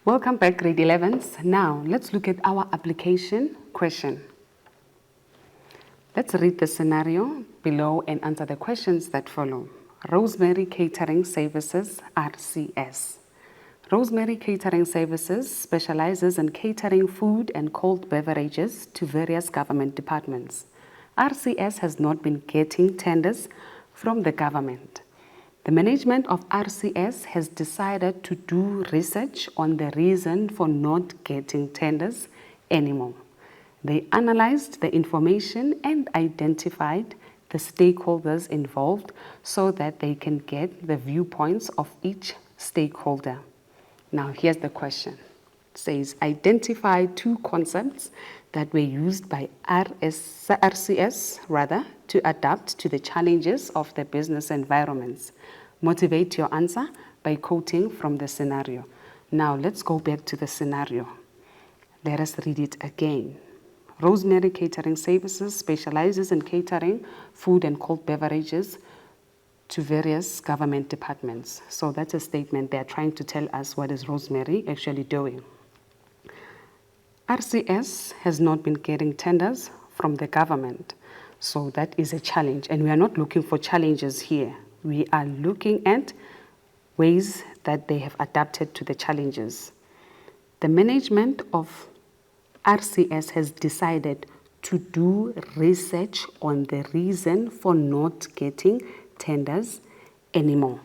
Welcome back, grade 11s. Now, let's look at our application question. Let's read the scenario below and answer the questions that follow. Rosemary Catering Services, RCS. Rosemary Catering Services specializes in catering food and cold beverages to various government departments. RCS has not been getting tenders from the government. The management of RCS has decided to do research on the reason for not getting tenders anymore. They analyzed the information and identified the stakeholders involved so that they can get the viewpoints of each stakeholder. Now, here's the question. It says, identify two concepts that were used by RCS to adapt to the challenges of the business environments. Motivate your answer by quoting from the scenario. Now, let's go back to the scenario. Let us read it again. Rosemary Catering Services specializes in catering food and cold beverages to various government departments. So that's a statement. They're trying to tell us what is Rosemary actually doing. RCS has not been getting tenders from the government. So that is a challenge. And we are not looking for challenges here. We are looking at ways that they have adapted to the challenges. The management of RCS has decided to do research on the reason for not getting tenders anymore.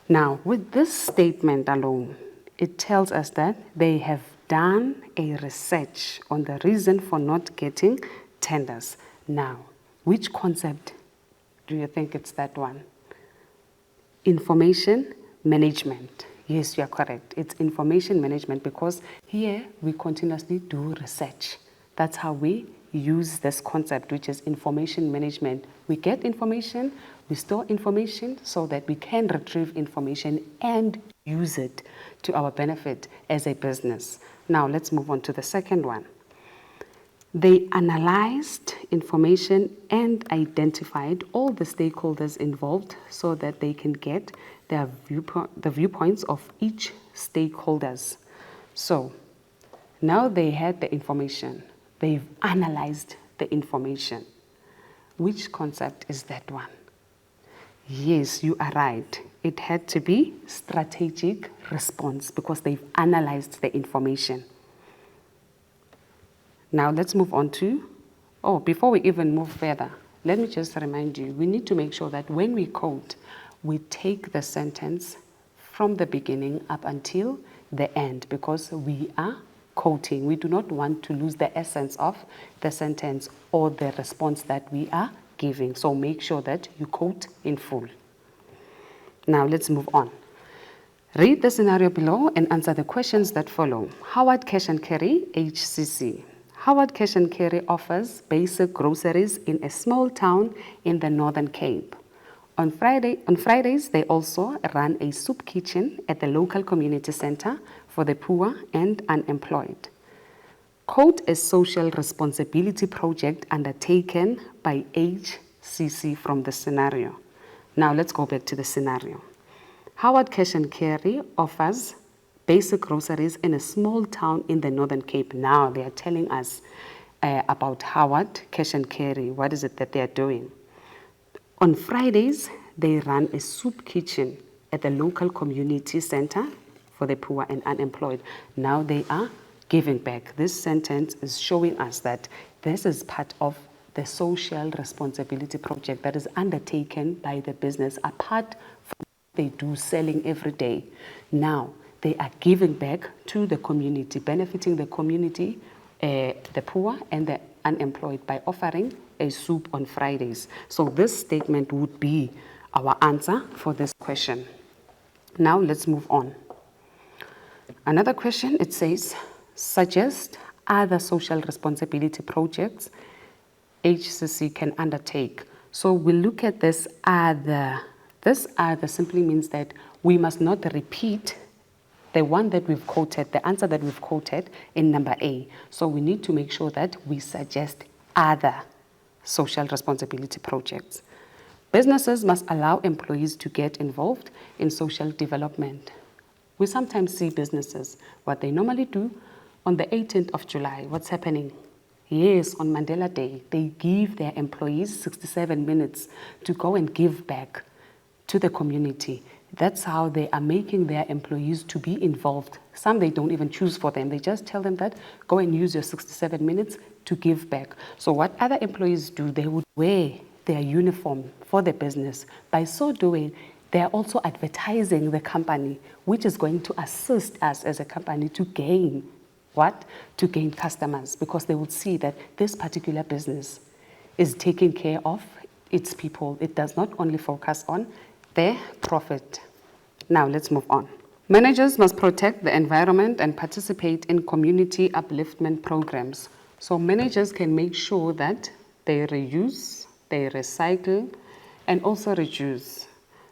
Now, with this statement alone, it tells us that they have done a research on the reason for not getting tenders. Now, which concept do you think it's that one? Information management. Yes, you are correct. It's information management because here we continuously do research. That's how we use this concept, which is information management. We get information, we store information so that we can retrieve information and use it to our benefit as a business. Now, let's move on to the second one. They analyzed information and identified all the stakeholders involved so that they can get the viewpoints of each stakeholders. So now they had the information. They've analyzed the information. Which concept is that one? Yes, you are right. It had to be strategic response because they've analyzed the information. Now let's move on to, before we even move further, let me just remind you, we need to make sure that when we quote, we take the sentence from the beginning up until the end because we are quoting. We do not want to lose the essence of the sentence or the response that we are giving. So make sure that you quote in full. Now let's move on. Read the scenario below and answer the questions that follow. Howard Cash and Carry, HCC. Howard Cash and Carry offers basic groceries in a small town in the Northern Cape. On Fridays, they also run a soup kitchen at the local community center for the poor and unemployed. Quote a social responsibility project undertaken by HCC from the scenario. Now let's go back to the scenario. Howard Cash and Carry offers basic groceries in a small town in the Northern Cape. Now they are telling us about Howard Cash and Carry. What is it that they are doing? On Fridays, they run a soup kitchen at the local community center for the poor and unemployed. Now they are giving back. This sentence is showing us that this is part of the social responsibility project that is undertaken by the business apart from what they do selling every day. Now, they are giving back to the community, benefiting the community, the poor and the unemployed by offering a soup on Fridays. So this statement would be our answer for this question. Now let's move on. Another question, it says, suggest other social responsibility projects HCC can undertake. So we look at this other. This other simply means that we must not repeat the one that we've quoted, the answer that we've quoted in number A. So we need to make sure that we suggest other social responsibility projects. Businesses must allow employees to get involved in social development. We sometimes see businesses, what they normally do on the 18th of July, what's happening? Yes, on Mandela Day, they give their employees 67 minutes to go and give back to the community. That's how they are making their employees to be involved. Some they don't even choose for them. They just tell them that go and use your 67 minutes to give back. So what other employees do, they would wear their uniform for the business. By so doing, they are also advertising the company, which is going to assist us as a company to gain what? To gain customers, because they would see that this particular business is taking care of its people. It does not only focus on their profit. Now let's move on. Managers must protect the environment and participate in community upliftment programs. So managers can make sure that they reuse, they recycle, and also reduce.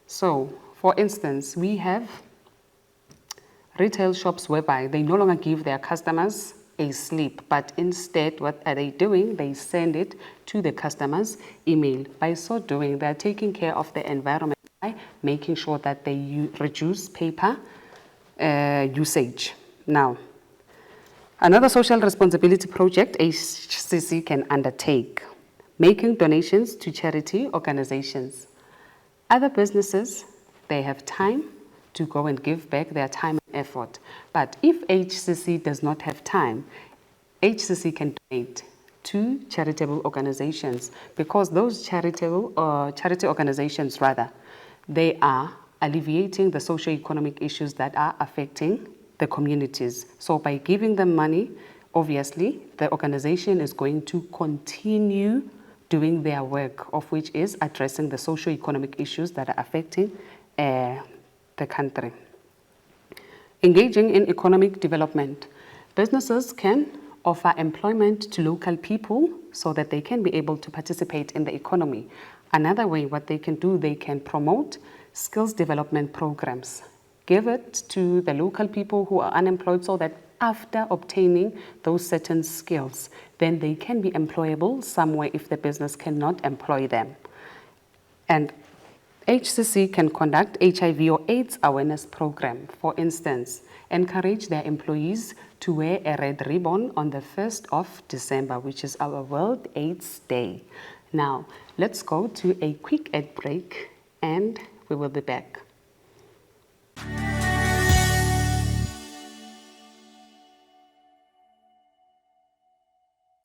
So, for instance, we have retail shops whereby they no longer give their customers a slip, but instead what are they doing? They send it to the customer's email. By so doing, they're taking care of the environment by making sure that they reduce paper usage. Now, another social responsibility project HCC can undertake, making donations to charity organizations. Other businesses, they have time to go and give back their time and effort. But if HCC does not have time, HCC can donate to charitable organizations, because those charity organizations, they are alleviating the socio-economic issues that are affecting the communities. So by giving them money, obviously, the organization is going to continue doing their work, of which is addressing the socio-economic issues that are affecting the country. Engaging in economic development. Businesses can offer employment to local people so that they can be able to participate in the economy. Another way, what they can do, they can promote skills development programs. Give it to the local people who are unemployed so that after obtaining those certain skills, then they can be employable somewhere if the business cannot employ them. And HCC can conduct HIV or AIDS awareness program. For instance, encourage their employees to wear a red ribbon on the 1st of December, which is our World AIDS Day. Now, let's go to a quick ad break and we will be back.